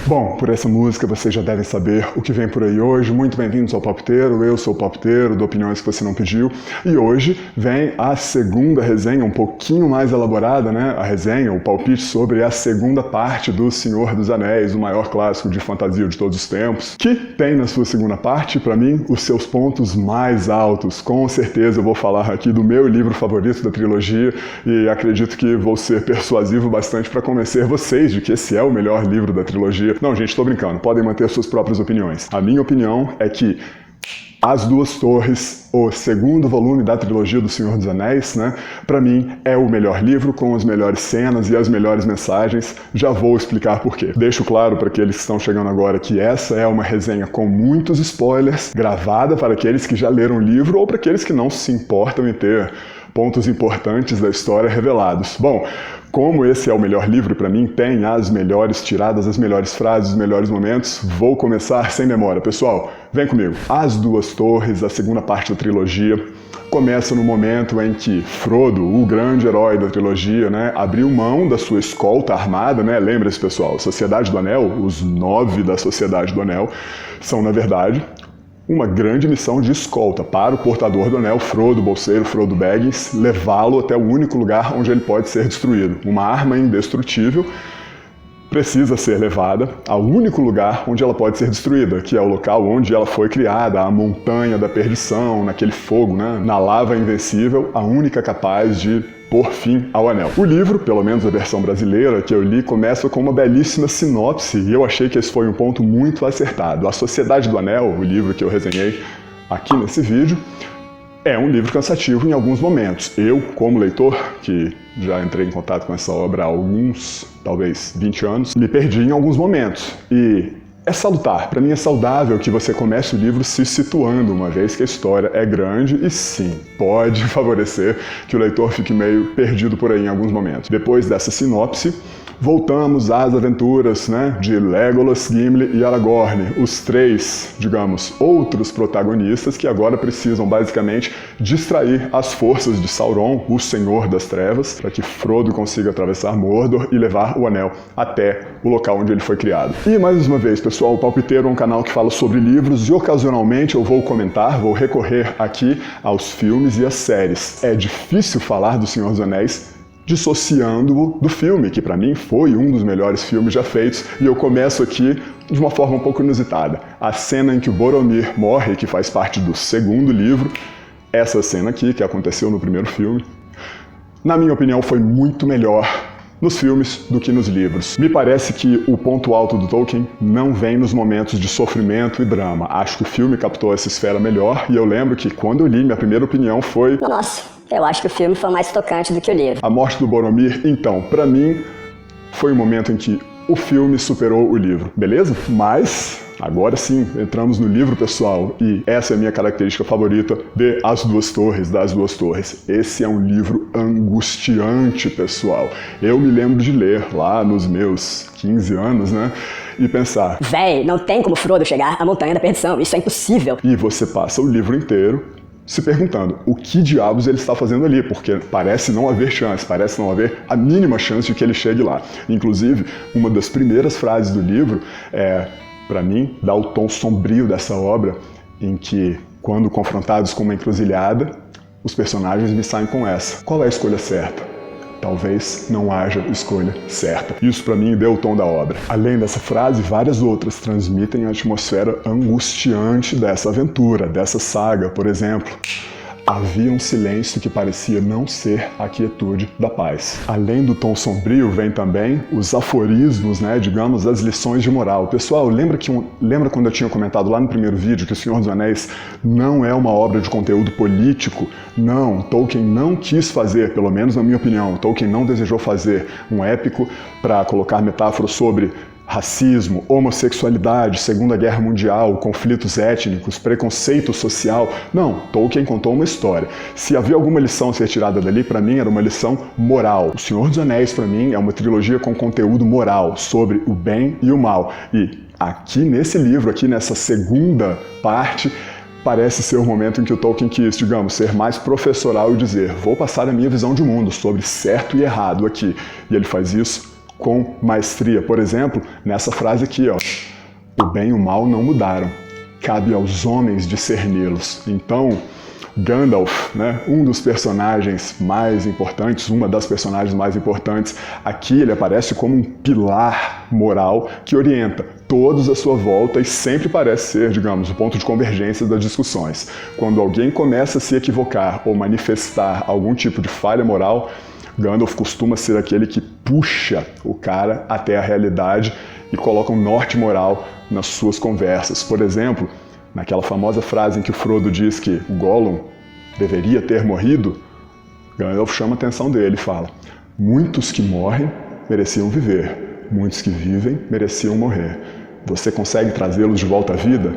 Bom, por essa música vocês já devem saber o que vem por aí hoje. Muito bem-vindos ao Palpiteiro, eu sou o Palpiteiro, do Opiniões que você não pediu. E hoje vem a segunda resenha, um pouquinho mais elaborada, né? A resenha, o palpite sobre a segunda parte do Senhor dos Anéis, o maior clássico de fantasia de todos os tempos, que tem na sua segunda parte, para mim, os seus pontos mais altos. Com certeza eu vou falar aqui do meu livro favorito da trilogia e acredito que vou ser persuasivo bastante para convencer vocês de que esse é o melhor livro da trilogia. Não, gente, tô brincando, podem manter suas próprias opiniões. A minha opinião é que As Duas Torres, o segundo volume da trilogia do Senhor dos Anéis, né, para mim é o melhor livro, com as melhores cenas e as melhores mensagens. Já vou explicar por quê. Deixo claro para aqueles que estão chegando agora que essa é uma resenha com muitos spoilers, gravada para aqueles que já leram o livro ou para aqueles que não se importam em ter pontos importantes da história revelados. Bom, como esse é o melhor livro para mim, tem as melhores tiradas, as melhores frases, os melhores momentos, vou começar sem demora. Pessoal, vem comigo. As Duas Torres, a segunda parte da trilogia, começa no momento em que Frodo, o grande herói da trilogia, né, abriu mão da sua escolta armada, né? Lembra-se, pessoal, Sociedade do Anel, os 9 da Sociedade do Anel, são, na verdade, uma grande missão de escolta para o portador do anel, Frodo Bolseiro, Frodo Baggins, levá-lo até o único lugar onde ele pode ser destruído. Uma arma indestrutível precisa ser levada ao único lugar onde ela pode ser destruída, que é o local onde ela foi criada, a Montanha da Perdição, naquele fogo, né? Na lava invencível, a única capaz de pôr fim ao anel. O livro, pelo menos a versão brasileira que eu li, começa com uma belíssima sinopse e eu achei que esse foi um ponto muito acertado. A Sociedade do Anel, o livro que eu resenhei aqui nesse vídeo, é um livro cansativo em alguns momentos. Eu, como leitor, que já entrei em contato com essa obra há alguns, talvez 20 anos, me perdi em alguns momentos. E é salutar, para mim é saudável que você comece o livro se situando, uma vez que a história é grande e sim, pode favorecer que o leitor fique meio perdido por aí em alguns momentos. Depois dessa sinopse, voltamos às aventuras, né, de Legolas, Gimli e Aragorn, os três, digamos, outros protagonistas que agora precisam basicamente distrair as forças de Sauron, o Senhor das Trevas, para que Frodo consiga atravessar Mordor e levar o anel até o local onde ele foi criado. E mais uma vez, pessoal, o Palpiteiro é um canal que fala sobre livros e ocasionalmente eu vou comentar, vou recorrer aqui aos filmes e às séries. É difícil falar do Senhor dos Anéis dissociando-o do filme, que para mim foi um dos melhores filmes já feitos, e eu começo aqui de uma forma um pouco inusitada. A cena em que o Boromir morre, que faz parte do segundo livro, essa cena aqui, que aconteceu no primeiro filme, na minha opinião foi muito melhor nos filmes do que nos livros. Me parece que o ponto alto do Tolkien não vem nos momentos de sofrimento e drama. Acho que o filme captou essa esfera melhor, e eu lembro que quando eu li, minha primeira opinião foi: nossa, eu acho que o filme foi mais tocante do que o livro. A morte do Boromir, então, pra mim, foi o momento em que o filme superou o livro, beleza? Mas agora sim, entramos no livro, pessoal, e essa é a minha característica favorita de As Duas Torres, das Duas Torres. Esse é um livro angustiante, pessoal. Eu me lembro de ler lá nos meus 15 anos, né? E pensar: véi, não tem como Frodo chegar à Montanha da Perdição, isso é impossível. E você passa o livro inteiro se perguntando o que diabos ele está fazendo ali, porque parece não haver chance, parece não haver a mínima chance de que ele chegue lá. Inclusive, uma das primeiras frases do livro para mim, dá o tom sombrio dessa obra, em que, quando confrontados com uma encruzilhada, os personagens me saem com essa: qual é a escolha certa? Talvez não haja escolha certa. Isso para mim deu o tom da obra. Além dessa frase, várias outras transmitem a atmosfera angustiante dessa aventura, dessa saga. Por exemplo, havia um silêncio que parecia não ser a quietude da paz. Além do tom sombrio, vem também os aforismos, né, digamos, as lições de moral. Pessoal, lembra quando eu tinha comentado lá no primeiro vídeo que O Senhor dos Anéis não é uma obra de conteúdo político? Não, Tolkien não quis fazer, pelo menos na minha opinião, Tolkien não desejou fazer um épico para colocar metáforas sobre racismo, homossexualidade, Segunda Guerra Mundial, conflitos étnicos, preconceito social. Não, Tolkien contou uma história. Se havia alguma lição a ser tirada dali, para mim era uma lição moral. O Senhor dos Anéis, para mim, é uma trilogia com conteúdo moral, sobre o bem e o mal. E aqui nesse livro, aqui nessa segunda parte, parece ser o momento em que o Tolkien quis, digamos, ser mais professoral e dizer: vou passar a minha visão de mundo sobre certo e errado aqui. E ele faz isso com maestria. Por exemplo, nessa frase aqui, ó: o bem e o mal não mudaram, cabe aos homens discerni-los. Então, Gandalf, né, um dos personagens mais importantes, uma das personagens mais importantes, aqui ele aparece como um pilar moral que orienta todos à sua volta e sempre parece ser, digamos, o ponto de convergência das discussões. Quando alguém começa a se equivocar ou manifestar algum tipo de falha moral, Gandalf costuma ser aquele que puxa o cara até a realidade e coloca um norte moral nas suas conversas. Por exemplo, naquela famosa frase em que o Frodo diz que Gollum deveria ter morrido, Gandalf chama a atenção dele e fala: muitos que morrem mereciam viver, muitos que vivem mereciam morrer. Você consegue trazê-los de volta à vida?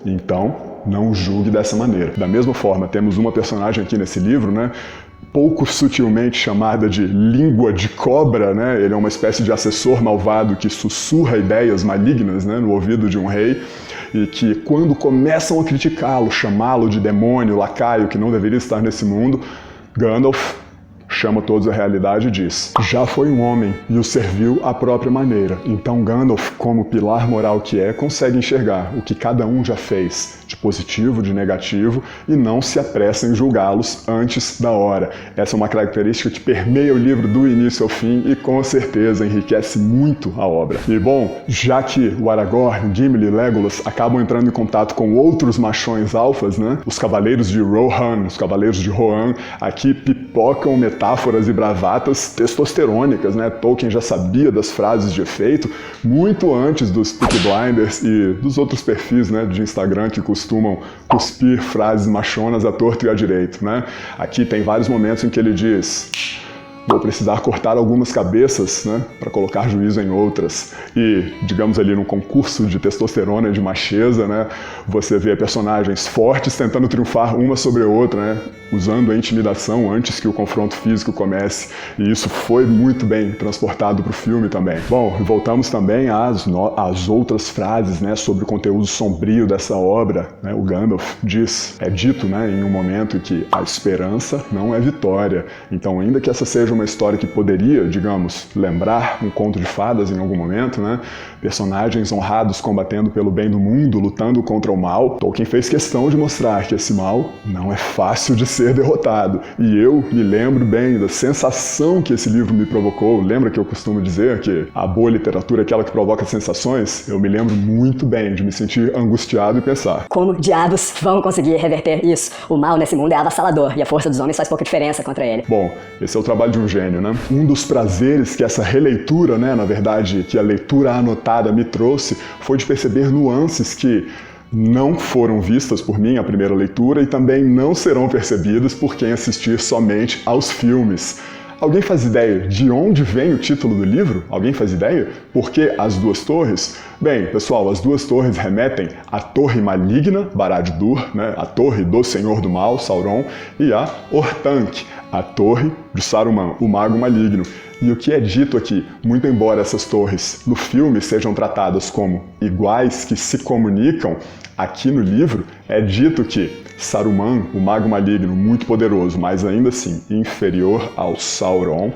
Então, não julgue dessa maneira. Da mesma forma, temos uma personagem aqui nesse livro, né, pouco sutilmente chamada de língua de cobra, né? Ele é uma espécie de assessor malvado que sussurra ideias malignas, né, no ouvido de um rei, e que quando começam a criticá-lo, chamá-lo de demônio, lacaio, que não deveria estar nesse mundo, Gandalf chama todos à realidade e diz: já foi um homem e o serviu à própria maneira. Então Gandalf, como pilar moral que é, consegue enxergar o que cada um já fez, de positivo, de negativo, e não se apressa em julgá-los antes da hora. Essa é uma característica que permeia o livro do início ao fim e com certeza enriquece muito a obra. E bom, já que o Aragorn, Gimli e Legolas acabam entrando em contato com outros machões alfas, né, os Cavaleiros de Rohan, os Cavaleiros de Rohan, aqui pipocam metáforas e bravatas testosterônicas, né? Tolkien já sabia das frases de efeito muito antes dos Peaky Blinders e dos outros perfis, né, de Instagram que costumam cuspir frases machonas à torto e à direito, né? Aqui tem vários momentos em que ele diz: vou precisar cortar algumas cabeças, né, para colocar juízo em outras. E, digamos ali, num concurso de testosterona e de macheza, né, você vê personagens fortes tentando triunfar uma sobre a outra, né, usando a intimidação antes que o confronto físico comece. E isso foi muito bem transportado para o filme também. Bom, voltamos também às outras frases, né, sobre o conteúdo sombrio dessa obra, né? O Gandalf é dito, né, em um momento em que a esperança não é vitória. Então, ainda que essa seja uma história que poderia, digamos, lembrar um conto de fadas em algum momento, né? Personagens honrados combatendo pelo bem do mundo, lutando contra o mal. Tolkien fez questão de mostrar que esse mal não é fácil de ser derrotado. E eu me lembro bem da sensação que esse livro me provocou. Lembra que eu costumo dizer que a boa literatura é aquela que provoca sensações? Eu me lembro muito bem de me sentir angustiado e pensar: como diabos vão conseguir reverter isso? O mal nesse mundo é avassalador e a força dos homens faz pouca diferença contra ele. Bom, esse é o trabalho de um gênio, né? Um dos prazeres que essa releitura, né, na verdade, que a leitura anotada me trouxe, foi de perceber nuances que não foram vistas por mim à primeira leitura e também não serão percebidas por quem assistir somente aos filmes. Alguém faz ideia de onde vem o título do livro? Alguém faz ideia? Por que As Duas Torres? Bem, pessoal, As Duas Torres remetem à Torre Maligna, Barad-dûr, né, a Torre do Senhor do Mal, Sauron, e a Orthanc, a Torre de Saruman, o Mago Maligno. E o que é dito aqui, muito embora essas torres no filme sejam tratadas como iguais que se comunicam, aqui no livro é dito que Saruman, o Mago Maligno, muito poderoso, mas ainda assim inferior ao Sauron,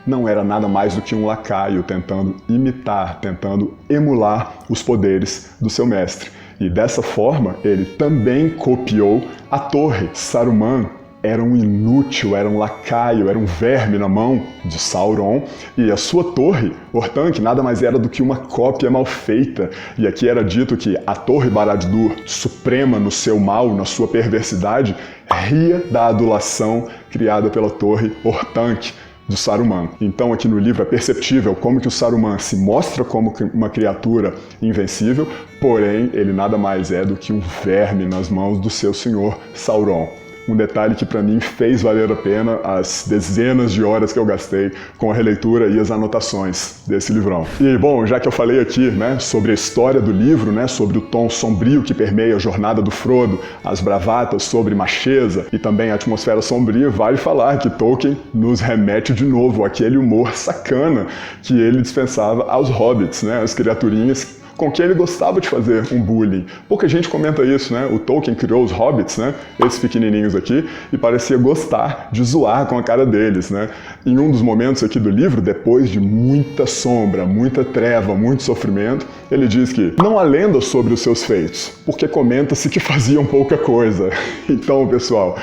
não era nada mais do que um lacaio tentando imitar, tentando emular os poderes do seu mestre. E dessa forma, ele também copiou a torre. Saruman era um inútil, era um lacaio, era um verme na mão de Sauron, e a sua torre, Orthanc, nada mais era do que uma cópia mal feita. E aqui era dito que a Torre Barad-dûr, suprema no seu mal, na sua perversidade, ria da adulação criada pela Torre Orthanc do Saruman. Então aqui no livro é perceptível como que o Saruman se mostra como uma criatura invencível, porém ele nada mais é do que um verme nas mãos do seu senhor Sauron. Um detalhe que para mim fez valer a pena as dezenas de horas que eu gastei com a releitura e as anotações desse livrão. E bom, já que eu falei aqui, né, sobre a história do livro, né, sobre o tom sombrio que permeia a jornada do Frodo, as bravatas sobre macheza e também a atmosfera sombria, vale falar que Tolkien nos remete de novo àquele humor sacana que ele dispensava aos hobbits, né, as criaturinhas com quem ele gostava de fazer um bullying. Pouca gente comenta isso, né? O Tolkien criou os hobbits, né? Esses pequenininhos aqui, e parecia gostar de zoar com a cara deles, né? Em um dos momentos aqui do livro, depois de muita sombra, muita treva, muito sofrimento, ele diz que não há lenda sobre os seus feitos, porque comenta-se que faziam pouca coisa. Então, pessoal,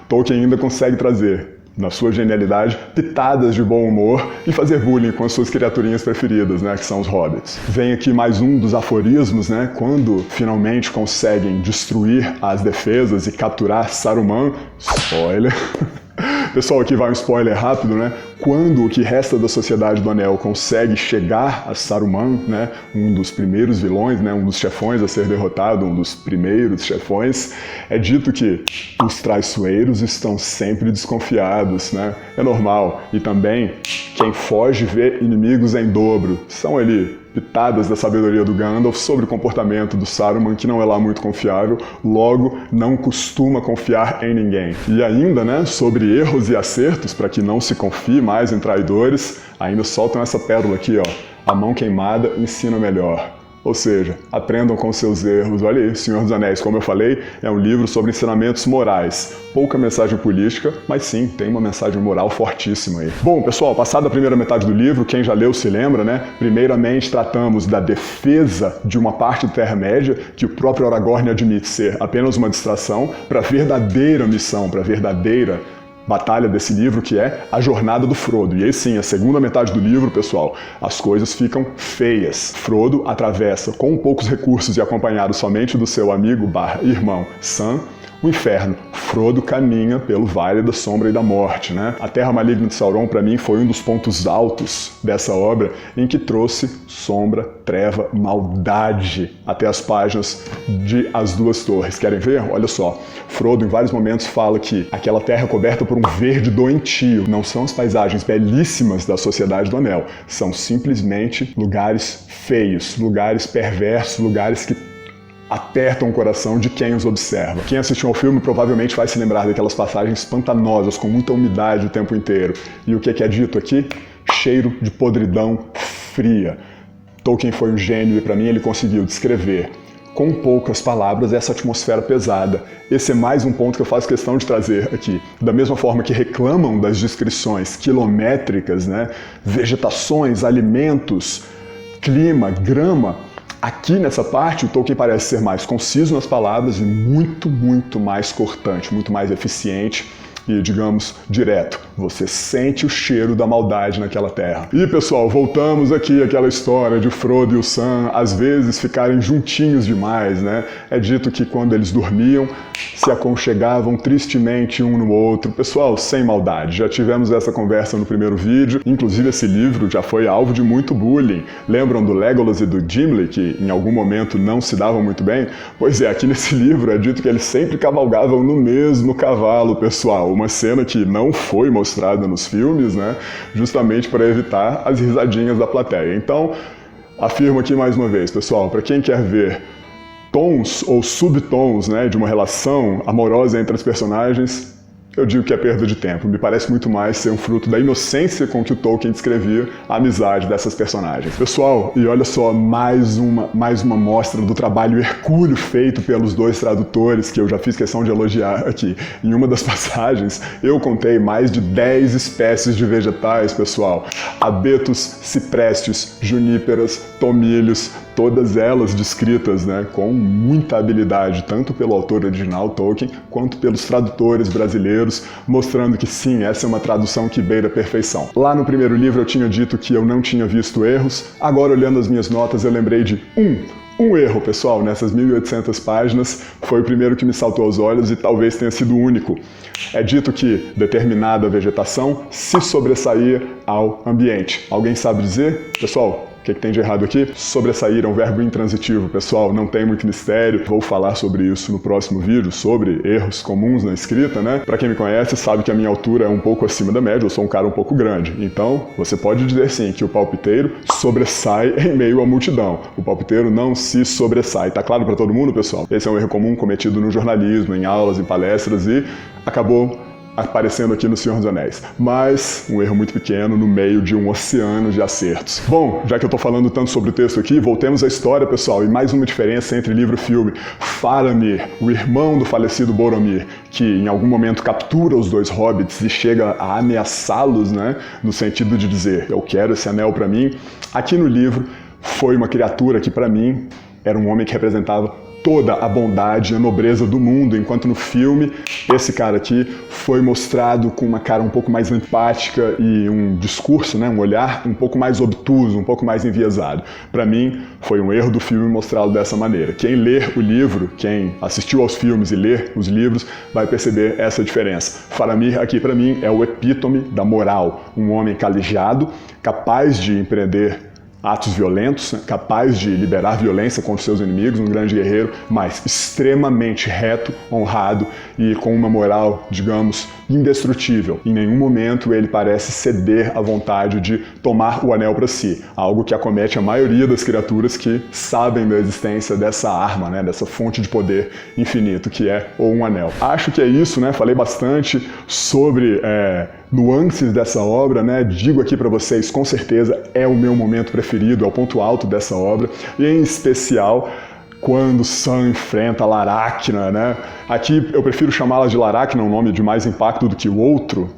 Tolkien ainda consegue trazer, na sua genialidade, pitadas de bom humor e fazer bullying com as suas criaturinhas preferidas, né, que são os hobbits. Vem aqui mais um dos aforismos, né, quando finalmente conseguem destruir as defesas e capturar Saruman. Spoiler! Pessoal, aqui vai um spoiler rápido, né? Quando o que resta da Sociedade do Anel consegue chegar a Saruman, né? Um dos primeiros vilões, né? Um dos chefões a ser derrotado, um dos primeiros chefões, é dito que os traiçoeiros estão sempre desconfiados, né? É normal. E também, quem foge vê inimigos em dobro. São ali pitadas da sabedoria do Gandalf sobre o comportamento do Saruman, que não é lá muito confiável, logo não costuma confiar em ninguém. E ainda, né, sobre erros e acertos, para que não se confie mais em traidores, ainda soltam essa pérola aqui, ó. A mão queimada ensina melhor. Ou seja, aprendam com seus erros. Olha aí, Senhor dos Anéis, como eu falei, é um livro sobre ensinamentos morais. Pouca mensagem política, mas sim, tem uma mensagem moral fortíssima aí. Bom, pessoal, passada a primeira metade do livro, quem já leu se lembra, né? Primeiramente tratamos da defesa de uma parte da Terra-média, que o próprio Aragorn admite ser apenas uma distração, para a verdadeira missão, para a verdadeira batalha desse livro, que é a jornada do Frodo. E aí sim, a segunda metade do livro, pessoal, as coisas ficam feias. Frodo atravessa, com poucos recursos e acompanhado somente do seu amigo irmão Sam, o inferno. Frodo caminha pelo Vale da Sombra e da Morte, né? A Terra Maligna de Sauron, para mim, foi um dos pontos altos dessa obra, em que trouxe sombra, treva, maldade até as páginas de As Duas Torres. Querem ver? Olha só. Frodo, em vários momentos, fala que aquela terra é coberta por um verde doentio. Não são as paisagens belíssimas da Sociedade do Anel. São simplesmente lugares feios, lugares perversos, lugares que apertam o coração de quem os observa. Quem assistiu ao filme provavelmente vai se lembrar daquelas passagens pantanosas, com muita umidade o tempo inteiro. E o que é dito aqui? Cheiro de podridão fria. Tolkien foi um gênio e, para mim, ele conseguiu descrever com poucas palavras essa atmosfera pesada. Esse é mais um ponto que eu faço questão de trazer aqui. Da mesma forma que reclamam das descrições quilométricas, né? Vegetações, alimentos, clima, grama, aqui nessa parte o Tolkien parece ser mais conciso nas palavras e muito, muito mais cortante, muito mais eficiente e, digamos, direto. Você sente o cheiro da maldade naquela terra. E, pessoal, voltamos aqui àquela história de Frodo e o Sam às vezes ficarem juntinhos demais, né? É dito que quando eles dormiam, se aconchegavam tristemente um no outro. Pessoal, sem maldade. Já tivemos essa conversa no primeiro vídeo. Inclusive, esse livro já foi alvo de muito bullying. Lembram do Legolas e do Gimli, que em algum momento não se davam muito bem? Pois é, aqui nesse livro é dito que eles sempre cavalgavam no mesmo cavalo, pessoal. Uma cena que não foi mostrada nos filmes, né? Justamente para evitar as risadinhas da plateia. Então, afirmo aqui mais uma vez, pessoal, para quem quer ver tons ou subtons, né, de uma relação amorosa entre as personagens, eu digo que é perda de tempo. Me parece muito mais ser um fruto da inocência com que o Tolkien descrevia a amizade dessas personagens. Pessoal, e olha só, mais uma mostra do trabalho hercúleo feito pelos dois tradutores, que eu já fiz questão de elogiar aqui. Em uma das passagens, eu contei mais de 10 espécies de vegetais, pessoal. Abetos, ciprestes, juníperas, tomilhos, todas elas descritas, né, com muita habilidade, tanto pelo autor original, Tolkien, quanto pelos tradutores brasileiros, mostrando que sim, essa é uma tradução que beira a perfeição. Lá no primeiro livro eu tinha dito que eu não tinha visto erros, agora olhando as minhas notas eu lembrei de um erro, pessoal, nessas 1.800 páginas, foi o primeiro que me saltou aos olhos e talvez tenha sido o único. É dito que determinada vegetação se sobressaía ao ambiente. Alguém sabe dizer? Pessoal, o que tem de errado aqui? Sobressair é um verbo intransitivo, pessoal, não tem muito mistério. Vou falar sobre isso no próximo vídeo, sobre erros comuns na escrita, né? Pra quem me conhece, sabe que a minha altura é um pouco acima da média, eu sou um cara um pouco grande. Então, você pode dizer sim que o palpiteiro sobressai em meio à multidão. O palpiteiro não se sobressai. Tá claro pra todo mundo, pessoal? Esse é um erro comum cometido no jornalismo, em aulas, em palestras e acabou aparecendo aqui no Senhor dos Anéis, mas um erro muito pequeno no meio de um oceano de acertos. Bom, já que eu tô falando tanto sobre o texto aqui, voltemos à história, pessoal, e mais uma diferença entre livro e filme. Faramir, o irmão do falecido Boromir, que em algum momento captura os dois hobbits e chega a ameaçá-los, né, no sentido de dizer, eu quero esse anel pra mim, aqui no livro foi uma criatura que pra mim era um homem que representava toda a bondade e a nobreza do mundo, enquanto no filme, esse cara aqui foi mostrado com uma cara um pouco mais empática e um discurso, né, um olhar um pouco mais obtuso, um pouco mais enviesado. Para mim, foi um erro do filme mostrá-lo dessa maneira. Quem ler o livro, quem assistiu aos filmes e ler os livros, vai perceber essa diferença. Faramir aqui, para mim, é o epítome da moral. Um homem calejado, capaz de empreender atos violentos, capaz de liberar violência contra seus inimigos, um grande guerreiro, mas extremamente reto, honrado e com uma moral, digamos, indestrutível. Em nenhum momento ele parece ceder à vontade de tomar o anel para si, algo que acomete a maioria das criaturas que sabem da existência dessa arma, né, dessa fonte de poder infinito, que é um anel. Acho que é isso, né? Falei bastante sobre nuances dessa obra, né? Digo aqui para vocês, com certeza é o meu momento preferido, é o ponto alto dessa obra, e em especial quando Sam enfrenta a Laracna, né? Aqui eu prefiro chamá-la de Laracna, um nome de mais impacto do que o outro,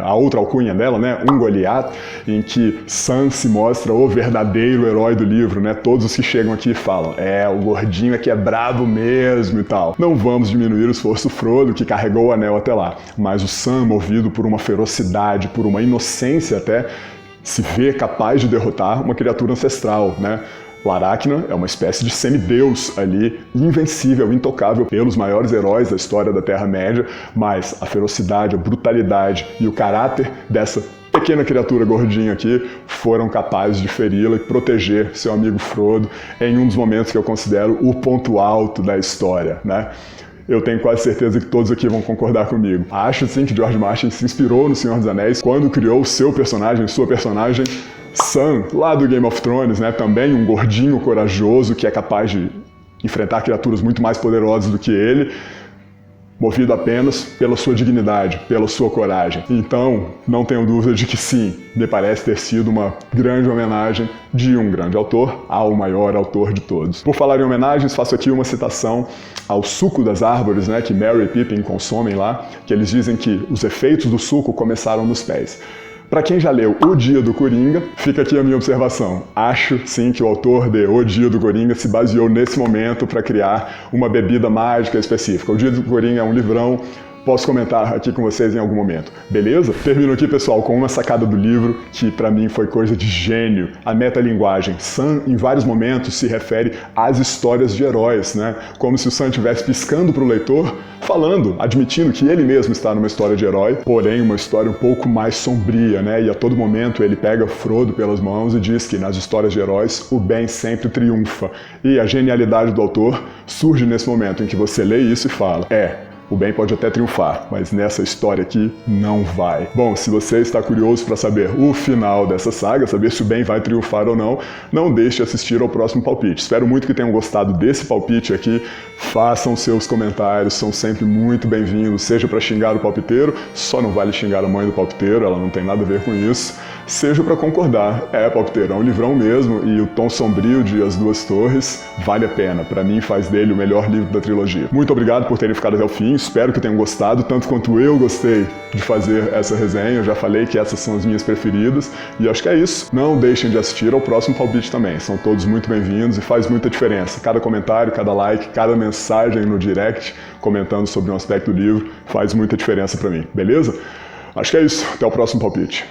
a outra alcunha dela, né? Ungoliath, em que Sam se mostra o verdadeiro herói do livro, né? Todos os que chegam aqui falam, o gordinho aqui é brabo mesmo e tal. Não vamos diminuir o esforço do Frodo, que carregou o anel até lá, mas o Sam, movido por uma ferocidade, por uma inocência até, se vê capaz de derrotar uma criatura ancestral, né? Laracna é uma espécie de semideus ali, invencível, intocável pelos maiores heróis da história da Terra-média, mas a ferocidade, a brutalidade e o caráter dessa pequena criatura gordinha aqui foram capazes de feri-la e proteger seu amigo Frodo em um dos momentos que eu considero o ponto alto da história, né? Eu tenho quase certeza que todos aqui vão concordar comigo. Acho sim que George Martin se inspirou no Senhor dos Anéis quando criou sua personagem Sam, lá do Game of Thrones, né? Também um gordinho corajoso que é capaz de enfrentar criaturas muito mais poderosas do que ele, movido apenas pela sua dignidade, pela sua coragem. Então, não tenho dúvida de que sim, me parece ter sido uma grande homenagem de um grande autor ao maior autor de todos. Por falar em homenagens, faço aqui uma citação ao suco das árvores, né, que Merry e Pippin consomem lá, que eles dizem que os efeitos do suco começaram nos pés. Para quem já leu O Dia do Coringa, fica aqui a minha observação. Acho, sim, que o autor de O Dia do Coringa se baseou nesse momento para criar uma bebida mágica específica. O Dia do Coringa é um livrão, posso comentar aqui com vocês em algum momento. Beleza? Termino aqui, pessoal, com uma sacada do livro que para mim foi coisa de gênio. A metalinguagem. Sam, em vários momentos, se refere às histórias de heróis, né? Como se o Sam estivesse piscando para o leitor, falando, admitindo que ele mesmo está numa história de herói, porém uma história um pouco mais sombria, né? E a todo momento ele pega Frodo pelas mãos e diz que nas histórias de heróis o bem sempre triunfa. E a genialidade do autor surge nesse momento em que você lê isso e fala, o bem pode até triunfar, mas nessa história aqui não vai. Bom, se você está curioso para saber o final dessa saga, saber se o bem vai triunfar ou não, não deixe de assistir ao próximo palpite. Espero muito que tenham gostado desse palpite aqui. Façam seus comentários, são sempre muito bem-vindos, seja para xingar o palpiteiro, só não vale xingar a mãe do palpiteiro, ela não tem nada a ver com isso, seja para concordar. Palpiteiro, é um livrão mesmo e o tom sombrio de As Duas Torres vale a pena. Para mim faz dele o melhor livro da trilogia. Muito obrigado por terem ficado até o fim. Espero que tenham gostado, tanto quanto eu gostei de fazer essa resenha. Eu já falei que essas são as minhas preferidas e acho que é isso. Não deixem de assistir ao próximo palpite também. São todos muito bem-vindos e faz muita diferença. Cada comentário, cada like, cada mensagem no direct comentando sobre um aspecto do livro faz muita diferença para mim, beleza? Acho que é isso. Até o próximo palpite.